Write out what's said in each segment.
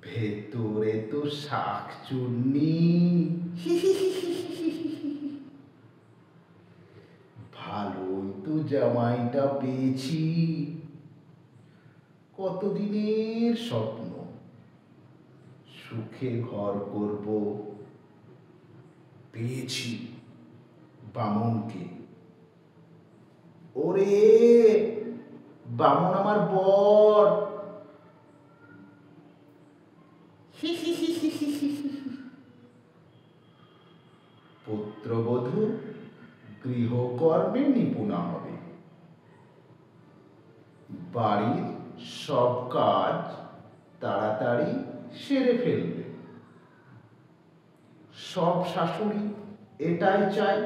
ভেতরে তো শাকচুন্নি। ভালোই তো জামাইটা পেয়েছি। কতদিনের স্বপ্ন, সুখে ঘর করব। পেয়েছি বামনকে। ওরে বামন আমার বর। পুত্রবধূ গৃহকর্মে নিপুণা হবে। বাড়ির সব কাজ তাড়াতাড়ি সেরে ফেলবে। সব শাশুড়ি এটাই চায়।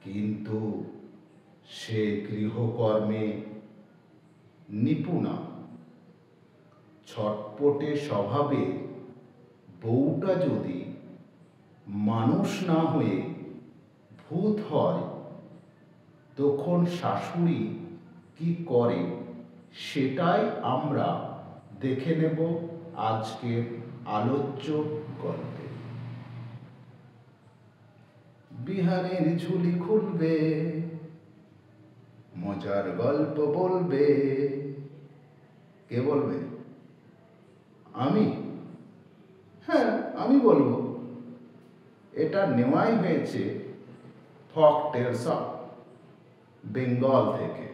কিন্তু সে গৃহকর্মে নিপুণা। ছটপটে স্বভাবে বউটা যদি মানুষ না হয়ে ভূত হয়, তখন শাশুড়ি কি করে সেটাই আমরা দেখে নেব আজকের আলোচ্য গল্পে। বিহানের ঝুলি খুলবে, মজার গল্প বলবে। কে বলবে? আমি? হ্যাঁ, আমি বলবো। এটা নেওয়াই হয়েছে ফক টেলস অফ বেঙ্গল থেকে।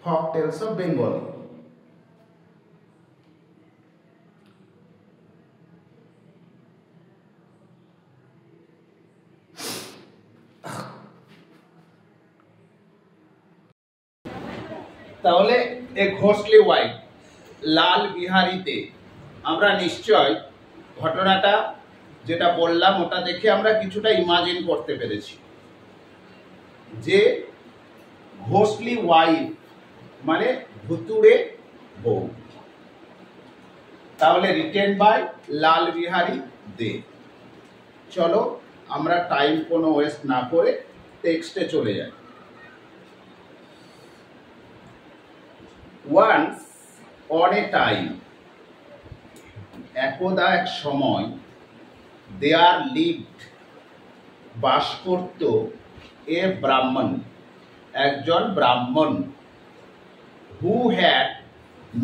ফক টেলস অফ বেঙ্গল। তাহলে এ ঘোষলি ওয়াইফ লাল বিহারিতে আমরা নিশ্চয় ঘটনাটা যেটা বললাম ওটা দেখে আমরা কিছুটা ইমাজিন করতে পেরেছি যে ঘোষলি ওয়াইফ মানে ভুতুড়ে বউ। তাহলে রিটেন বাই লাল বিহারি দে। চলো আমরা টাইম কোনো ওয়েস্ট না করে টেক্সটে চলে যাই। Once on a time, একদা এক সময়, there lived বাস করত এ ব্রাহ্মণ, একজন ব্রাহ্মণ, who had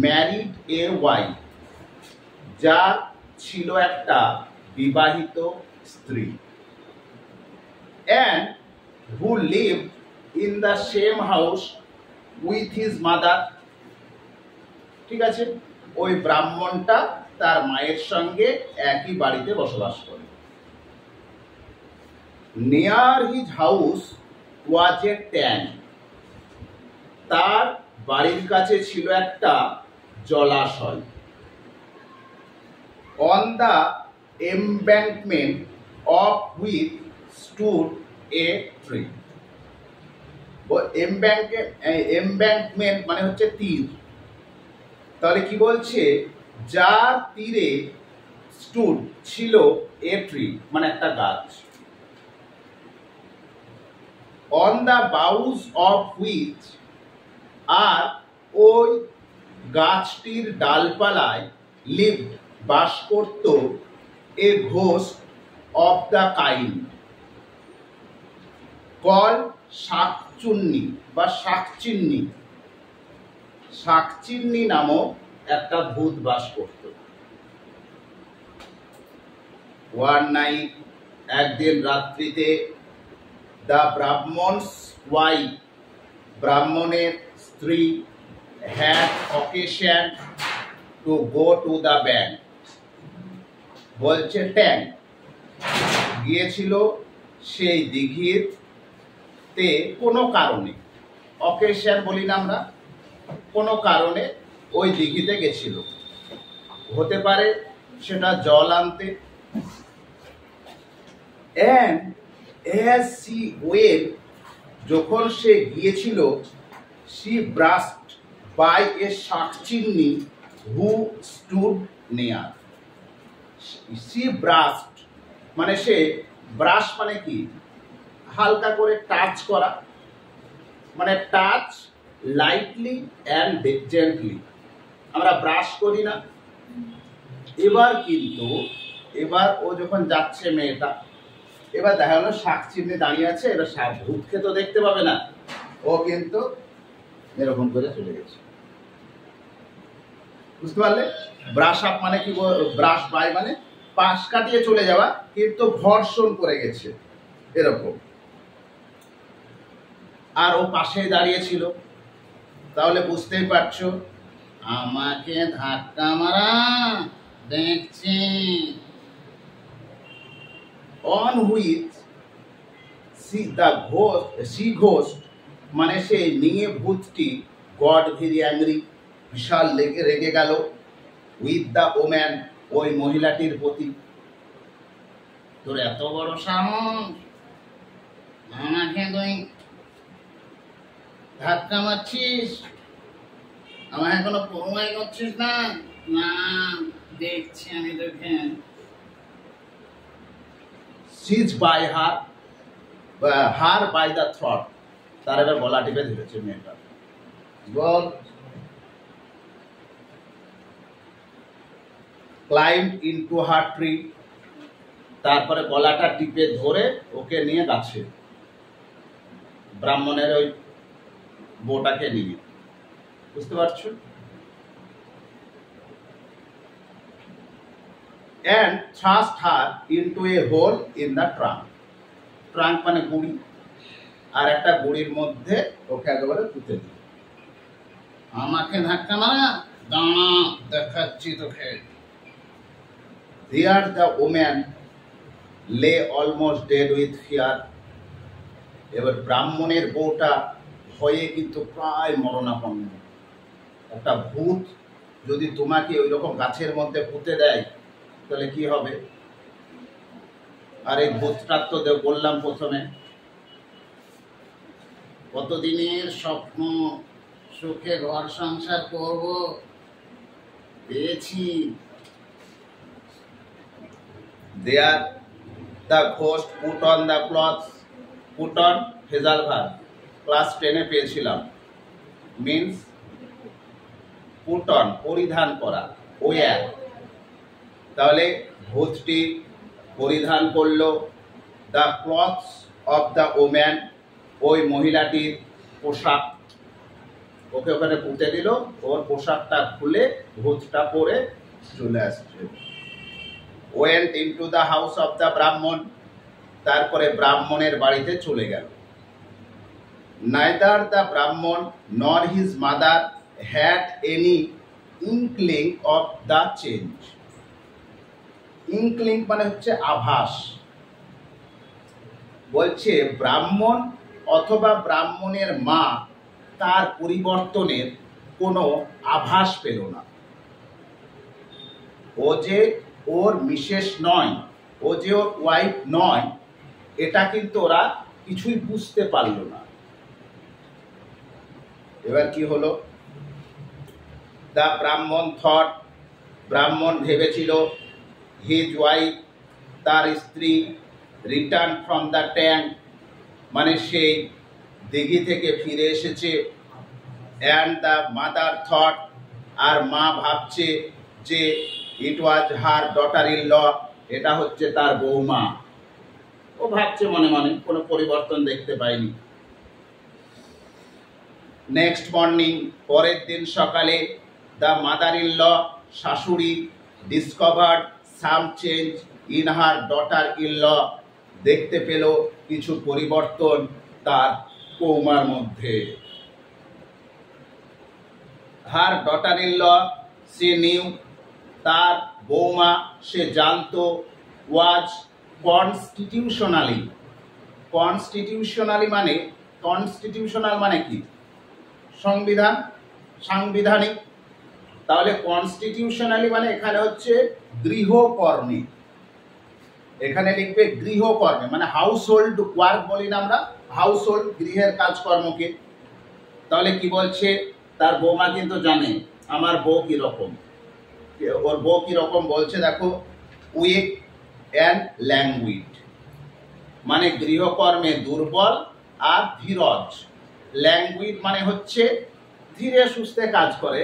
married a wife, যার ছিল একটা বিবাহিত স্ত্রী, and who lived in the same house with his mother. ঠিক আছে, ওই ব্রাহ্মণটা তার মায়ের সঙ্গে একই বাড়িতে বসবাস করে। Near his house was A tank, তার বাড়ির কাছে ছিল একটা জলাশয়। On the embankment of which stood a tree. Embankment মানে হচ্ছে তীর। তাহলে কি বলছে? যার তীরে স্টুড ছিল এ ট্রি মানে একটা গাছ। On the boughs of which, আর ওই গাছটির ডালপালায় লিভড বাস করত a ghost of the kind call shakchunni বা শাকচিন্নি। শাকচিন্নি নামক একটা ভূত বাস করত। ওয়ান নাইট, একদিন রাত্রিতে, দ্য ব্রাহ্মণস ওয়াইফ, ব্রাহ্মণের স্ত্রী, had occasion to go to the bank, বলছে ট্যাঙ্ক, গিয়েছিল সেই দিঘিতে কোনো কারণে। অকেশন বলি না আমরা, কোনো কারণে ওই দিঘিতে গেছিল। হতে পারে সেটা জল আনতে। and as she went, যখন সে গিয়েছিল, she brushed by a শাকচিন্নি who stood near. she brushed মানে সে, ব্রাশ মানে কি? হালকা করে টাচ করা, মানে টাচ লাইটলি অ্যান্ড জেন্টলি। আমরা ব্রাশ করি না। এবার কিন্তু ও যখন যাচ্ছে মেয়েটা, এবার দেখা গেলো শাক চিহ্নে দাঁড়িয়ে আছে, এবার শাক ভূতকে তো দেখতে পাবে না, ও কিন্তু এরকম করে চলে গেছে। বুঝতে পারলে? ব্রাশ আপ মানে কি, ব্রাশ বাই মানে পাশ কাটিয়ে চলে যাওয়া, কিন্তু ঘর্ষণ করে গেছে এরকম। আর ও পাশেই দাঁড়িয়ে ছিল, তাহলে বুঝতেই পারছো আমাকে ধাক্কা মারা দেখছি। অন হুইচ সি ঘোস্ট মানে সেই মেয়ে ভূতটি গড ভেরি অ্যাংরি, বিশাল রেগে গেল, উইথ দ্য ওম্যান ওই মহিলাটির প্রতি। তোর এত বড় সাহস, আমাকে তুই ধাক্কা মারছিস, আমার এখনো পরোয়াই করছিস না? না, দেখছি আমি তোকে। Seize by her by the throat, তার এবার গলা টিপে ধরেছে মেয়েটা। বল। ক্লাইম্ব ইনটু হার ট্রি, তারপরে গলাটা টিপে ধরে ওকে নিয়ে গাছে, ব্রাহ্মণের ওই বউটাকে নিয়ে। বুঝতে পারছো? and thrust her into a hole in the trunk. Trunk মানে গুড়ি, আর একটা গুড়ির মধ্যে ওকে একেবারে পুঁতে দিল। আমাকে ধাক্কা মারা, দাঁড়া দেখাচ্ছি তোকে। There the woman lay almost dead with fear. এবার ব্রাহ্মণের বউটা ভয়ে কিন্তু প্রায় মরণাপন্ন। একটা ভূত যদি তোমাকে ওই রকম গাছের মধ্যে পুঁতে দেয় তাহলে কি হবে? আর এই ভূতটার তো বললাম প্রথমে কতদিনের স্বপ্ন, সুখে ঘর সংসার করব, পেয়েছি। There the ghost put on the clothes, put on phrasal ভার, ক্লাস 10-এ পেয়েছিলাম, মিন্স put on পরিধান করা, ওয়ার। তাহলে ভূতটি পরিধান করলো the clothes of the woman, ওই মহিলাটির পোশাক, ওকে ওখানে পুঁতে দিল, ওর পোশাকটা খুলে ভূতটা পরে চলে আসছে। Went into the house of the ব্রাহ্মণ, তারপরে ব্রাহ্মণের বাড়িতে চলে গেল। Neither the Brahmin nor his mother had any inkling of the change. Inkling মানে হচ্ছে আভাস। বলছে ব্রাহ্মণ অথবা ব্রাহ্মণের মা তার পরিবর্তনের কোনো আভাস পেল না। ও যে ওর মিসেস নয়, ও যে ওর ওয়াইফ নয়, এটা কিন্তু ওরা কিছুই বুঝতে পারল না। এবার কি হলো? দ্য ব্রাহ্মণ থট, ব্রাহ্মণ ভেবেছিল, হিজ ওয়াইফ তার স্ত্রী, রিটার্ন ফ্রম দ্য ট্যাঙ্ক মানে সেই দিঘি থেকে ফিরে এসেছে। অ্যান্ড দ্য মাদার থট, আর মা ভাবছে যে ইট ওয়াজ হার ডটার ইন ল, এটা হচ্ছে তার বৌমা। ও ভাবছে মনে মনে, কোনো পরিবর্তন দেখতে পায়নি। নেক্সট মর্নিং, পরের দিন সকালে, দ্য মাদার ইন ল শাশুড়ি discovered some change in her daughter in law, দেখতে পেল কিছু পরিবর্তন তার বৌমার মধ্যে। Her daughter in law she knew, তার বৌমা সে জানতো, ওয়াজ কনস্টিটিউশনালি, কনস্টিটিউশনালি মানে, কনস্টিটিউশনাল মানে কি? সংবিধান, সাংবিধানিক। তাহলে কনস্টিটিউশনালি মানে এখানে হচ্ছে গৃহকর্মে, এখানে লিখবে গৃহকর্মে, মানে হাউস হোল্ড ওয়ার্ক বলি না আমরা, হাউস হোল্ড গৃহের কাজকর্মকে। তাহলে কি বলছে? তার বৌমা কিন্তু জানে আমার বউ কিরকম, ওর বউ কিরকম বলছে দেখো, উইক অ্যান্ড ল্যাঙ্গুইড মানে গৃহকর্মে দুর্বল আর ধীরজ। ল্যাঙ্গুইড মানে হচ্ছে ধীরে সুস্থে কাজ করে,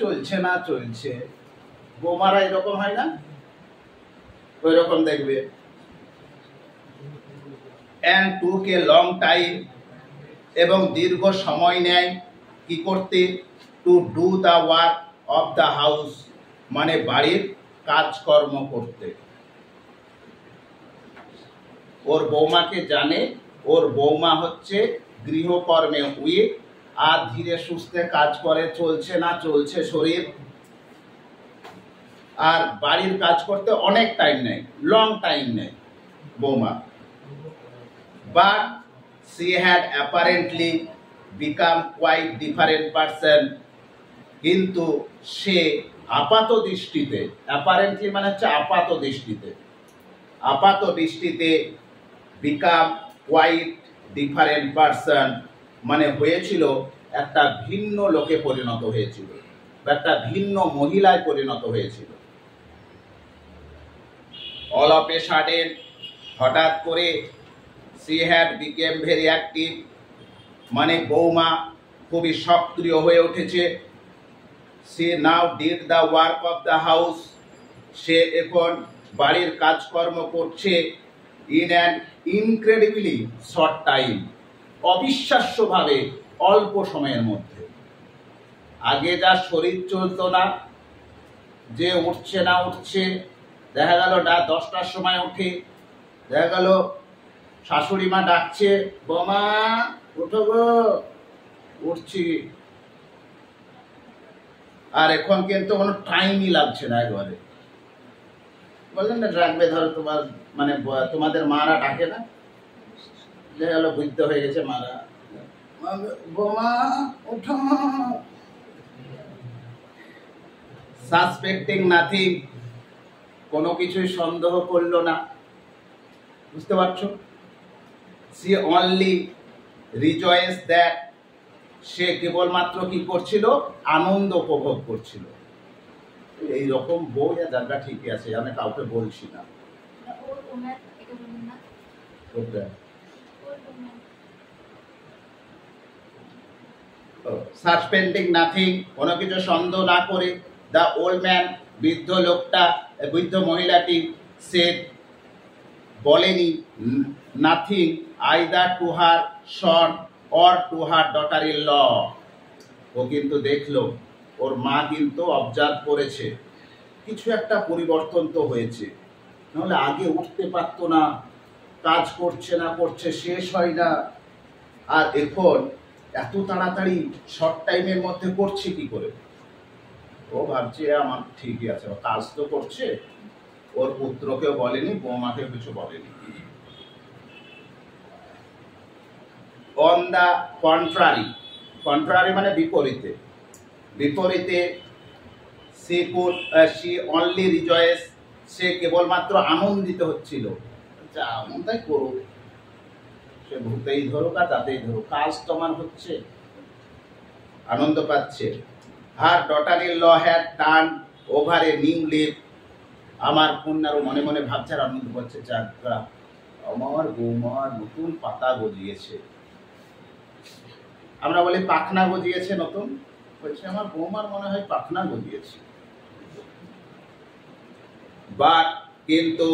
চলছে না চলছে। বৌমারা এরকম হয় না? ওই রকম দেখবে। and took a long time, এবং দীর্ঘ সময় নেয় কি করতে? To do the work of the house, মানে বাড়ির কাজকর্ম করতে। ওর বৌমাকে জানে ওর বৌমা হচ্ছে গৃহকর্মে উইক, আর ধীরে সুস্থে কাজ করে, চলছে না চলছে শরীর, আর বাড়ির কাজ করতে অনেক টাইম নেয়, লং টাইম নেয় বৌমা। But she had apparently become quite different person, কিন্তু সে আপাত দৃষ্টিতে, অ্যাপারেন্টলি মানে হচ্ছে আপাত দৃষ্টিতে, আপাত দৃষ্টিতে become quite different person মানে হয়েছিল একটা ভিন্ন লোকে পরিণত হয়েছিল, বা একটা ভিন্ন মহিলায় পরিণত হয়েছিল। all of a sudden, হঠাৎ করে she had became very active, মানে বৌমা খুবই সক্রিয় হয়ে উঠেছে। she now did the work of the house, সে এখন বাড়ির কাজকর্ম করছে in an incredibly short time, অবিশ্বাস্যভাবে অল্প সময়ের মধ্যে। আগে যা শরীর চলতো না, যে উঠছে না উঠছে, দেখা গেল 10টার সময় উঠে, দেখা গেল শাশুড়ি মা ডাকছে, বৌমা উঠো গো, উঠছি। আর এখন কিন্তু কোনো টাইমই লাগছে না একবারে। বললেন না ডাকবে, ধরো তোমার মানে তোমাদের মারা ডাকে না, দেখা গেল বৃদ্ধ হয়ে গেছে মারা, বৌমা উঠো। সাসপেক্টিং নাথিং, কোনো কিছুই সন্দেহ করলো না, বুঝতে পারছো? she only rejoiced that, সে কেবলমাত্র কি করছিল? আনন্দ উপভোগ করছিল। এই রকম বউ যা জায়গা ঠিকই আছে, আমি কাউকে বলছি না। সাসপেন্ডিং নাথিং, কোনো কিছু সন্দেহ না করে, দ্য ওল্ড ম্যান, বৃদ্ধ লোকটা, বৃদ্ধ মহিলাটি, said, বলেনি, nothing either to her son or to her daughter in law. ও কিন্তু দেখলো, ওর মা কিন্তু অবজার্ভ করেছে কিছু একটা পরিবর্তন তো হয়েছে, নাহলে আগে উঠতে পারতো না, কাজ করছে না করছে, শেষ হয় না, আর এখন এত তাড়াতাড়ি শর্ট টাইমের মধ্যে করছে কি করে? ও ভাবছে আমার ঠিকই আছে, ও কাজ তো করছে। ওর পুত্রকেও বলেনি, বৌমাকেও কিছু বলেনি। অন দ্য কন্ট্রারি, কন্ট্রারি মানে বিপরীতে, বিপরীতে she only rejoice, সে কেবলমাত্র আনন্দিত হচ্ছিল, যা আনন্দাই করুক, সে ভূতেই ধরুক আর তাতেই ধরুক, কাজ তোমার হচ্ছে, আনন্দ পাচ্ছে। her daughter-in-law had turned over a new leaf, আমার কন্যারও মনে মনে ভাবছে আর আনন্দ পাচ্ছে, যাত্রা আমার বৌমার নতুন পাতা গজিয়েছে। আমরা বলি পাখনা গজিয়েছে নতুন, বলছে আমার বৌমার মনে হয় পাখনা গজিয়েছে। বাট কিন্তু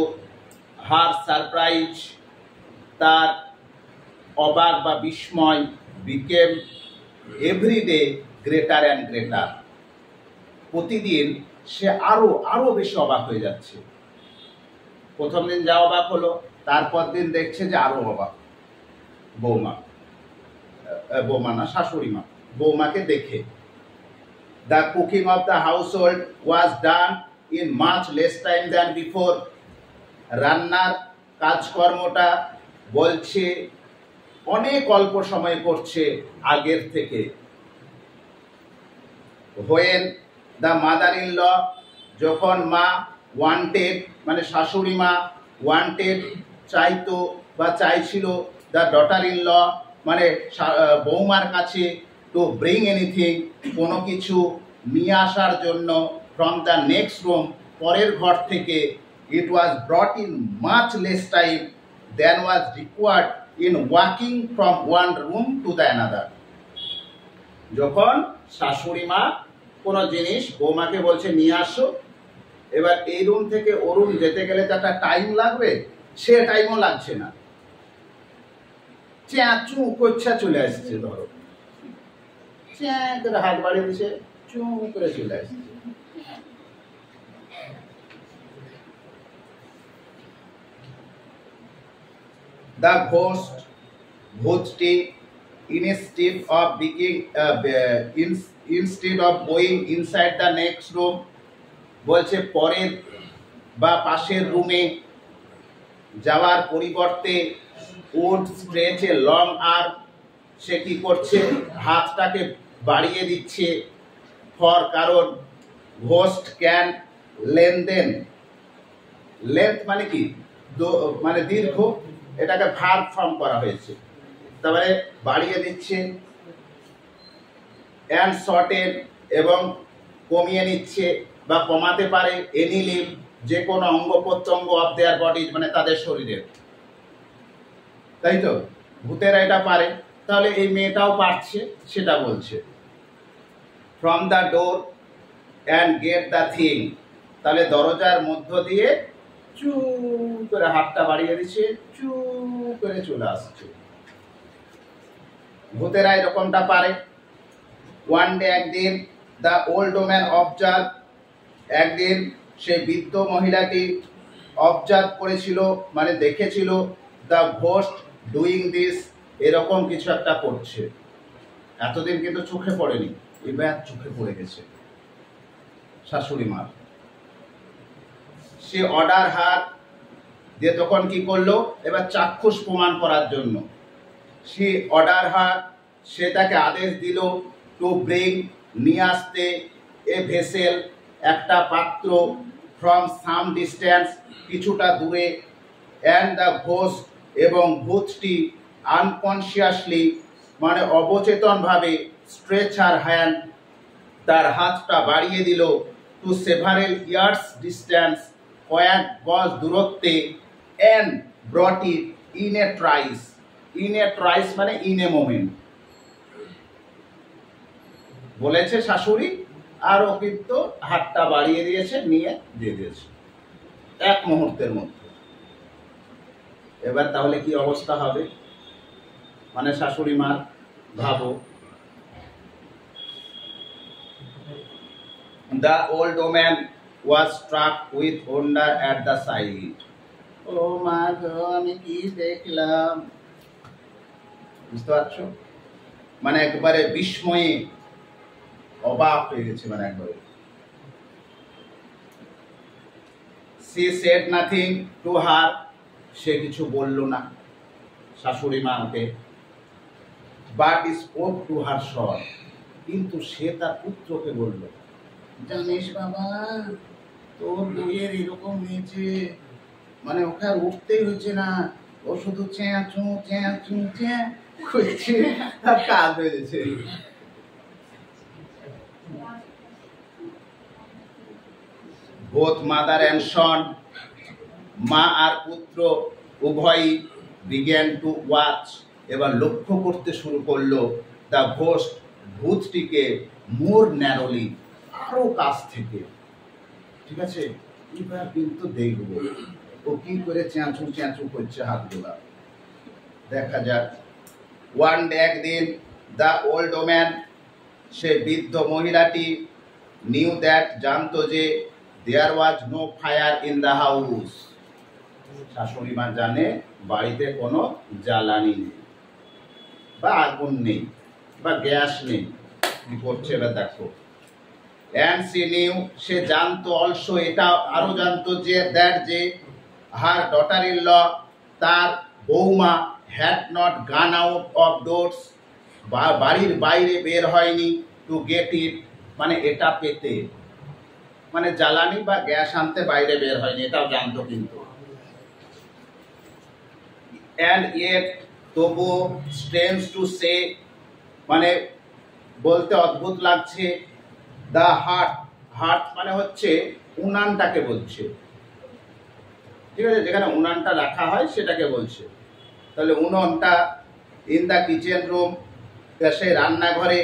হার সারপ্রাইজ, তার অবাক বা বিস্ময়, became every day greater and greater, প্রতিদিন সে আরো আরো বেশি অবাক হয়ে যাচ্ছে। প্রথম দিন যা অবাক হলো, তারপর দিন দেখছে যে আরো অবাক। বৌমা, বৌমা না শাশুড়ি মা, বৌমাকে দেখে। The cooking of the household was done in much less time than before, রান্নার কাজকর্মটা বলছে অনেক অল্প সময় করছে আগের থেকে। When the mother in law, যখন মা ওয়ান্টেড মানে শাশুড়ি মা ওয়ান্টেড চাইতো বা চাইছিল, দ্য ডটার ইন ল মানে বৌমার কাছে, টু ব্রিং এনিথিং কোনো কিছু নিয়ে আসার জন্য, ফ্রম দ্য নেক্সট রুম পরের ঘর থেকে, it was brought in much less time than was required in walking from one room to the another. যখন শাশুড়ি মা কোনো জিনিস বৌমাকে বলছে নিয়ে আসো, এবার এই রুম থেকে ও রুম যেতে গেলে তো একটা টাইম লাগবে, সে টাইমও লাগছে না, চু করছা চলে আসছে, ধরো করে হাত বাড়িয়ে দিচ্ছে, চু করে চলে আসছে। The ghost, ভূতটি, instead of going inside the next room, বলছে পরের বা পাশের রুমে যাওয়ার পরিবর্তে would stretch a long arm, সে কি করছে, হাতটাকে বাড়িয়ে দিচ্ছে, ফর কারণ ঘোস্ট ক্যান লেনদেন, লেন্থ মানে কি, মানে দীর্ঘ, এটাকে ভার্ব ফর্ম করা হয়েছে, তারপরে বাড়িয়ে দিচ্ছে, অ্যান্ড শর্টেন এবং কমিয়ে নিচ্ছে বা কমাতে পারে, এনি লিম্ব যে কোনো অঙ্গ প্রত্যঙ্গ অফ দেয়ার বডি মানে তাদের শরীরের, তাই তো ভূতেরা এটা পারে, তাহলে এই মেয়েটাও পারছে সেটা বলছে। From the door and get the thing, তাহলে দরজার মধ্য দিয়ে চু করে হাতটা বাড়িয়ে দিচ্ছে, চু করে চলে আসছে, ভূতেরা এরকমটা পারে। ওয়ান ডে, একদিন, দ্য ওল্ড ওম্যান অবজার্ভ, একদিন সেই বৃদ্ধ মহিলাটি অবজার্ভ করেছিল মানে দেখেছিল, দ্য ঘোস্ট ডুইং দিস, এরকম কিছু একটা করছে, এতদিন কিন্তু চোখে পড়েনি, এবার চোখে পড়ে গেছে শাশুড়ি মার। সে অর্ডার হার দিয়ে তখন কি করলো, এবার চাক্ষুষ প্রমাণ করার জন্য সে অর্ডার হার, সে তাকে আদেশ দিল, টু ব্রিং, নিয়ে আসতে, এ ভেসেল, একটা পাত্র, ফ্রম সাম ডিস্টেন্স, কিছুটা দূরে, অ্যান্ড দ্য ঘোস্ট, এবং ভূতটি, আনকনসিয়াসলি মানে অবচেতনভাবে, স্ট্রেচ হার হ্যান্ড, তার হাতটা বাড়িয়ে দিল, টু সেভারেল ইয়ার্স ডিস্টেন্স, কয়েক গজ দূরত্বে, and brought it in a thrice, in a thrice মানে ইন এ মোমেন্ট, বলেছে শাশুড়ি, আর ও কিন্তু হাতটা বাড়িয়ে দিয়েছে, নিয়ে দিয়ে দিয়েছে এক মুহূর্তের মধ্যে। এবার তাহলে কি অবস্থা হবে, মানে শাশুড়ি মার, ভাবো, the old woman was struck with wonder at the sight, ও মা গো আমি কি দেখলাম, বুঝতে পারছো, মানে একবারে বিস্ময়ে অবাক হয়ে গেছে, মানে একবারে। she said nothing to her, সে কিছু বলল না শাশুড়ি মাকে, but spoke to her son, কিন্তু সে তার পুত্রকে বলল, জানিস বাবা তোর বইয়ের এরকম হয়েছে, মানে ওকে আর উঠতেই হয়েছে না, ও শুধু চেঁচু চেঁচু চেঁ করছে, তার কাজ হয়েছে। both mother and son, মা আর পুত্র উভয়ই began to watch, এবার লক্ষ্য করতে শুরু করলো, দ্য ঘোস্ট, ভূতটিকে, মোর ন্যারোলি, আরো কাছ থেকে, ঠিক আছে, এবার কিন্তু দেখবো ও কি করে চেঁচু চেঁচু করছে হাতগুলা, দেখা যাক। ওয়ান ডে, একদিন, দ্য ওল্ড ওম্যান, সে বৃদ্ধ মহিলাটি, নিউ দ্যাট, জানতো যে, there was no fire in the house, শাশুড়ি মা জানে বাড়িতে কোনো জ্বালানি নেই বা আগুন নেই বা গ্যাস নেই, কি করছে এবার দেখো। অ্যান্ড সি নিউ, সে জানতো, অলসো এটা আরো জানতো যে, দ্যাট যে, হার ডটার ইন ল, তার বৌমা, হ্যাড নট গান আউট অফ ডোরস, বাড়ির বাইরে বের হয়নি, টু গেট ইট মানে এটা পেতে, মানে জ্বালানি বা গ্যাস আনতে বাইরে বের হয়নি, এটাও জানতো কিন্তু। অ্যান্ড ইয়েট, তবু, স্ট্রেঞ্জ টু সে, মানে বলতে অদ্ভুত লাগছে, দ্য হার্ট, হার্ট মানে হচ্ছে উনানটাকে বলছে, ঠিক আছে, যেখানে উনানটা রাখা হয় সেটাকে বলছে, তাহলে উনুনটা, ইন দ্য কিচেন রুম, সেই রান্নাঘরে,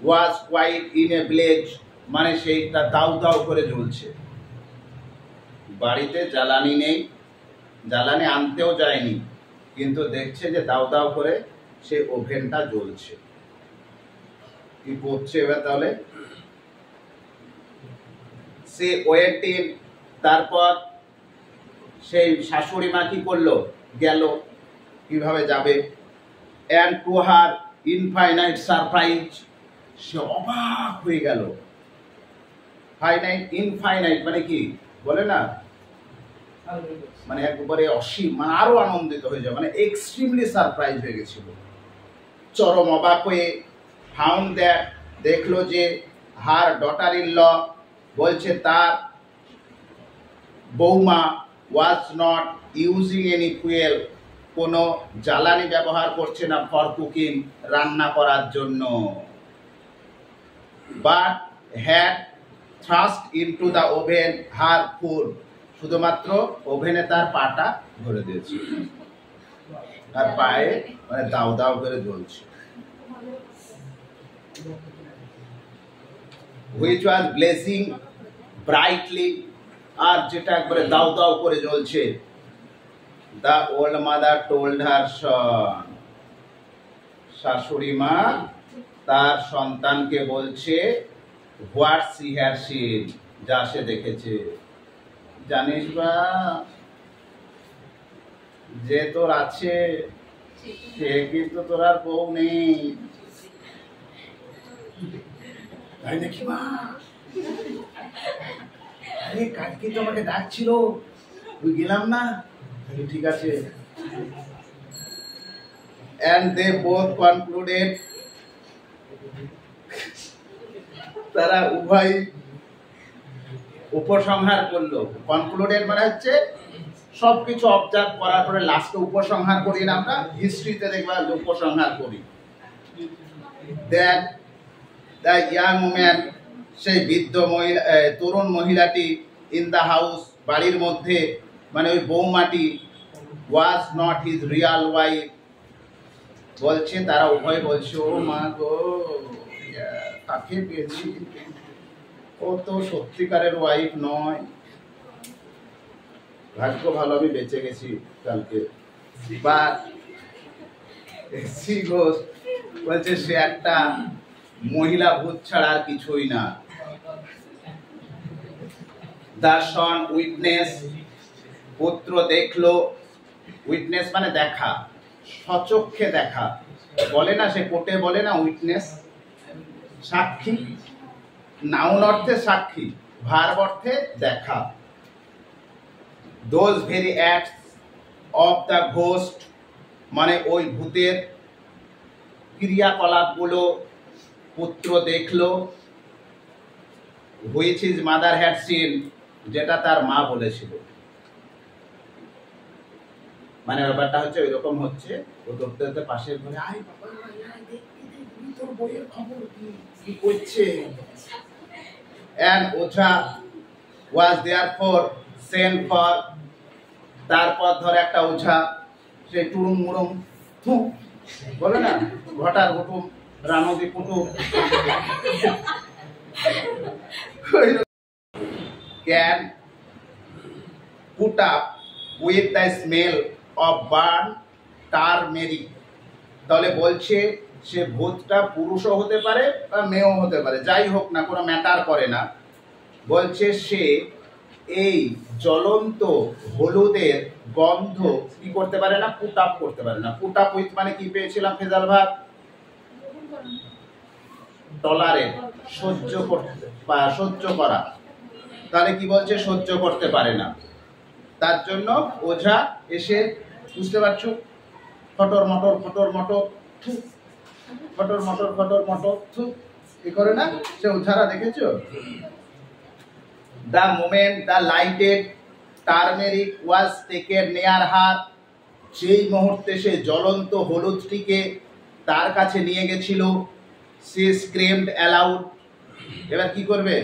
was quite in a blaze, মানে সেইটা দাউ দাউ করে জ্বলছে। বাড়িতে জ্বালানি নেই, জ্বালানি আনতেও যায়নি, কিন্তু দেখছে যে দাউ দাউ করে সেই ওভেনটা জ্বলছে। কি করছে এবার তাহলে? সে ওয়েটিং, তারপর সেই শাশুড়ি মা কি করলো? গেল। কিভাবে যাবে? And to her infinite surprise, সে অবাক হয়ে গেল। ফাইনাইট, ইনফাইনাইট মানে কি বলে না, মানে একবারে অসীম, মানে আরো আনন্দিত হয়ে যায়, মানে এক্সট্রিমলি সারপ্রাইজ হয়ে গেছিল, চরম অবাক হয়ে। ফাউন্ড দ্যাট, দেখলো যে হার ডটার ইন ল, বলছে তার বৌমা was not using any fuel, কোনো জ্বালানি ব্যবহার করছে না ফর কুকিং, রান্না করার জন্য, but had thrust into the oven her food, শুধুমাত্র ওভেনে তার পাটা ভরে দিয়েছে, তার পায়ে মানে দাউ দাউ করে জ্বলছে। which was blazing brightly, আর যেটা একবারে দাউ দাউ করে জ্বলছে। the old mother told her son, শাশুড়ি মা তার সন্তানকে বলছে what she had seen, যা সে দেখেছে। জানিস বা, যে তোর আছে সে কিন্তু তোর আর বউ নেই, তাই নাকি মা? আরে কালকে তো আমাকে ডাকছিল, তুই গেলাম না, ঠিক আছে। and they both concluded, তারা উভয় উপসংহার করলো। কনক্লুডেড মানে হচ্ছে সবকিছু অবজার্ভ করার পরে লাস্টে উপসংহার করি না, আমরা হিস্ট্রিতে দেখবা উপসংহার করি। দ্যাট দ্য ইয়াং ওম্যান, সেই বৃদ্ধ মহিলা, তরুণ মহিলাটি, ইন দ্য হাউস, বাড়ির মধ্যে, মানে ওই বৌমাটি, was not his real wife, বলছে তারা উভয় বলছে ও মা গো, তাকে পেয়েছি, ও তো সত্যিকারের ওয়াইফ নয়, ভাগ্য ভালো আমি বেঁচে গেছি কালকে। বাট বলছে সে একটা মহিলা ভূত ছাড়া আর কিছুই না। দ্য সন উইটনেস, পুত্র দেখলো, উইটনেস মানে দেখা, সচক্ষে দেখা, বলে না সে কোর্টে বলে না উইটনেস, সাক্ষী, নাউন অর্থে সাক্ষী, ভার্ব অর্থে দেখা। Those very acts of the ghost, মানে ওই ভূতের ক্রিয়াকলাপগুলো পুত্র দেখলো। Which his mother had seen, যেটা তার মা বলেছিল। মানে ব্যাপারটা হচ্ছে ওই রকম হচ্ছে, ও ধরতে ধরতে পাশের ঘরে, আয় বাবা তোর বইয়ের খবর কি করছে। And Ojha was therefore sent for, তারপর ধরে একটা ওঝা, সেই টুরুম মুরুম বলে না, ঘটার ঘুটুম রানদি কুটুম, can put up with the smell of burnt turmeric, তাহলে বলছে সে ভূতটা পুরুষও হতে পারে বা মেয়েও হতে পারে, যাই হোক না, কোনো ম্যাটার করে না। বলছে সে এই জ্বলন্ত হলুদের গন্ধ কি করতে পারে না, পুট আপ করতে পারে না। পুট আপ উইথ মানে কি পেয়েছিলাম ফেজাল ভাত, টলারেট, সহ্য করতে বা সহ্য করা। তাহলে কি বলছে, সহ্য করতে পারে না। তার জন্য ওঝা এসে, বুঝতে পারছো, ফটর মটর ফটর মটর ফটর মটর ফটর মটর কি করে না, সে ওঝারা দেখেছো। The moment the lighted turmeric was taken নেয়ার হার, সেই মুহূর্তে সে জ্বলন্ত হলুদটিকে তার কাছে নিয়ে গেছিল। সে স্ক্রিমড অ্যালাউড, এবার কি করবে,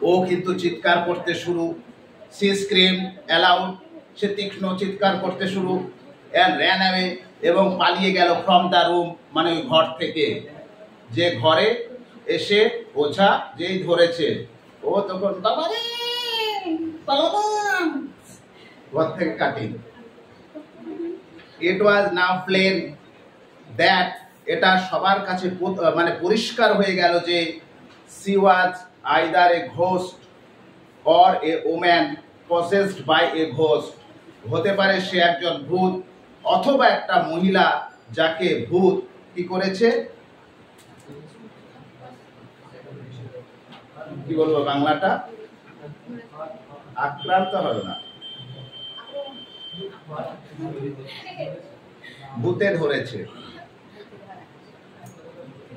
ও কিন্তু চিৎকার করতে শুরু। সে স্ক্রিমড অ্যালাউড, সে তীক্ষ্ণ চিৎকার করতে শুরু and ran away এবং পালিয়ে গেল ফ্রম দ্য রুম, মানে ওই ঘর থেকে। যে ঘরে এসে ওঝা যেই ধরেছে, ও তখন বাবারে পালালাম, ঘর থেকে cutting. It was now plain that, এটা সবার কাছে মানে পরিষ্কার হয়ে গেল যে she was either a ghost or a woman possessed by a ghost, হতে পারে সে একজন ভূত অথবা একটা মহিলা যাকে ভূত কি করেছে, কি বলবো বাংলাটা, আক্রান্ত হবে না, ভূতে ধরেছে।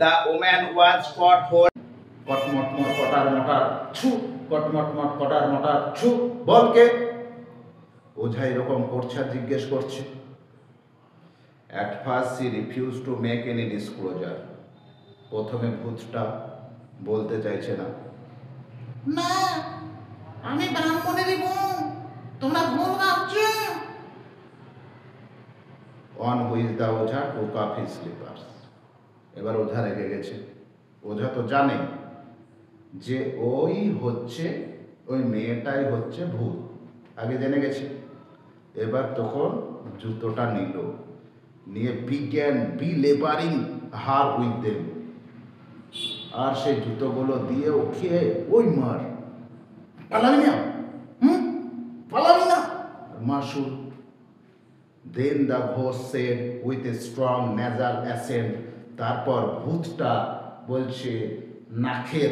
The woman was caught hold, কটমটমট কটার মটার ছু, কটমটমট কটার মটার ছু, বলকে ওঝা এরকম করছে আর জিজ্ঞেস করছে। At first she refused to make any disclosure, প্রথমে ভূতটা বলতে চাইছে না, না আমি ব্রাহ্মণেরই বোন, তোমরা ভুল ভাবছো। on which the Ojha took off his slippers, এবার ওঝা রেগে গেছে। ওঝা তো জানে যে ওই হচ্ছে, ওই মেয়েটাই হচ্ছে ভূত, আগে জেনে গেছে। এবার তখন জুতোটা নিল, নিয়ে বিজ্ঞান বি লেবারিং হার উইথ দেম, আর সেই জুতোগুলো দিয়ে ওকে ওই মার, পালাবি না, পালাবি না। মাসুর। Then the ghost said with a strong nasal accent, তারপর ভূতটা বলছে নাকের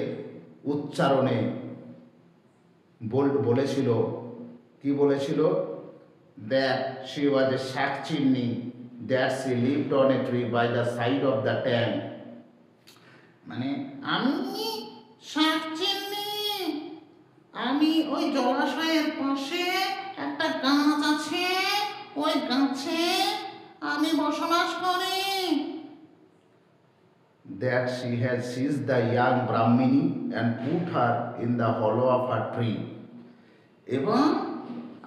উচ্চারণে বলেছিল, কি বলেছিল, that she was a শাক chimney, that she lived on a tree by the side of the tank, মানে আমি শাক চিনি, আমি ওই জলাশয়ের পাশে একটা গাছ আছে, ওই গাছে আমি বসবাস করি। that she had seized the young Brahmini and put her in the hollow of her tree, এবং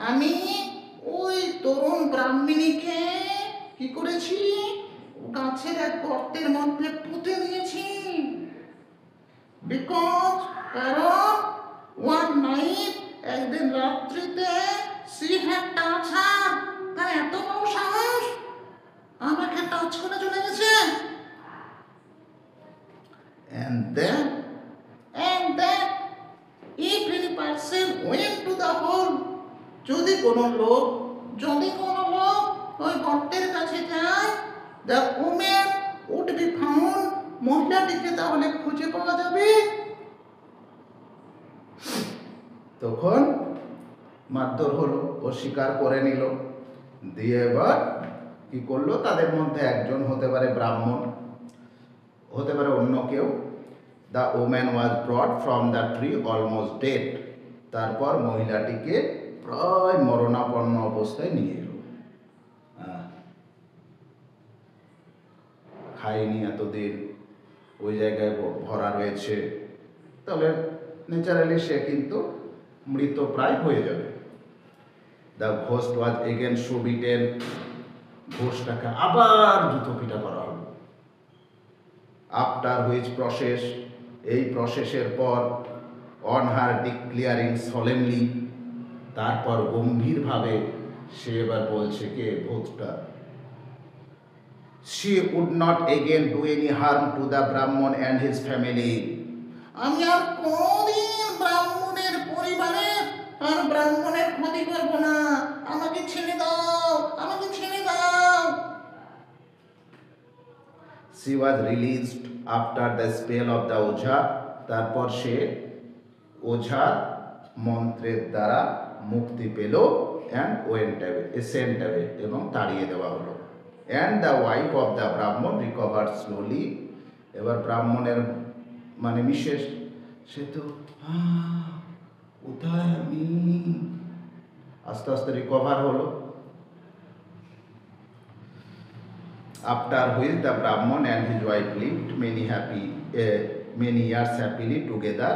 আমি ওই তরুণ ব্রাহ্মণীকে কি করেছি, গাছের এক গর্তের মধ্যে পুঁতে দিয়েছি। বিকজ, কারণ ওয়ান নাইট, একদিন রাত্রিতে সি হ্যাড টাচ হার, তার এত বড় সাহস আমাকে টাচ করে চলে গেছে। and then And that if any person went to the hole, যদি কোনো লোক ওই গর্তের কাছে যায়, the woman would be found, মহিলাটিকে তাহলে খুঁজে পাওয়া যাবে। তখন মারধর হলো, ও স্বীকার করে নিল, দিয়ে এবার কি করলো, তাদের মধ্যে একজন হতে পারে ব্রাহ্মণ, হতে পারে অন্য কেউ। The woman was ব্রট from the tree almost dead, তারপর মহিলাটিকে প্রায় মরণাপন্ন অবস্থায় নিয়ে এলো। খায়নি এতদিন, ওই জায়গায় ভরা রয়েছে, তাহলে ন্যাচারালি সে কিন্তু মৃত প্রায় হয়ে যাবে। দ্য ঘোস্ট ওয়াজ এগেন সুবিটেন, ঘোষটাকে আবার জুতো পিটা করা হলো। আফটার হুইচ প্রসেস, এই প্রসেসের পর, অন হার ডিক্লিয়ারিং সলেমলি, তারপর গম্ভীরভাবে সে এবার বলছে, কে ভূতটা, she would not again do any harm to the Brahman and his family, আমি আর কোনদিন ব্রাহ্মণের পরিবারের আর ব্রাহ্মণের ক্ষতি করব না, আমাকে ছেড়ে দাও, আমাকে ছেড়ে দাও। she was released after the spell of the ওঝা, তারপর সে ওঝার মন্ত্রের দ্বারা মুক্তি পেল, and went away, sent away, এবং তাড়িয়ে দেওয়া হলো। and the wife of the Brahman recovered slowly, এবার ব্রাহ্মণের মানে বিশেষ, সে তো কোথায় আমি, আস্তে আস্তে রিকভার হলো। After which the Brahman and his wife lived many years happily together,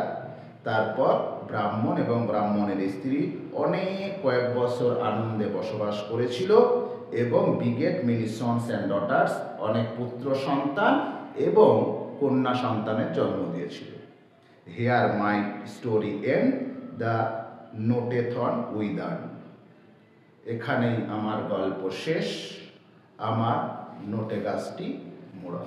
তারপর ব্রাহ্মণ এবং ব্রাহ্মণের স্ত্রী অনেক কয়েক বছর আনন্দে বসবাস করেছিল এবং begot many sons and daughters, অনেক পুত্র সন্তান এবং কন্যা সন্তানের জন্ম দিয়েছিল। Here my story end, the নোটেথন উইদার। এখানেই আমার গল্প শেষ, আমার নোটে গাছটি মোড়া।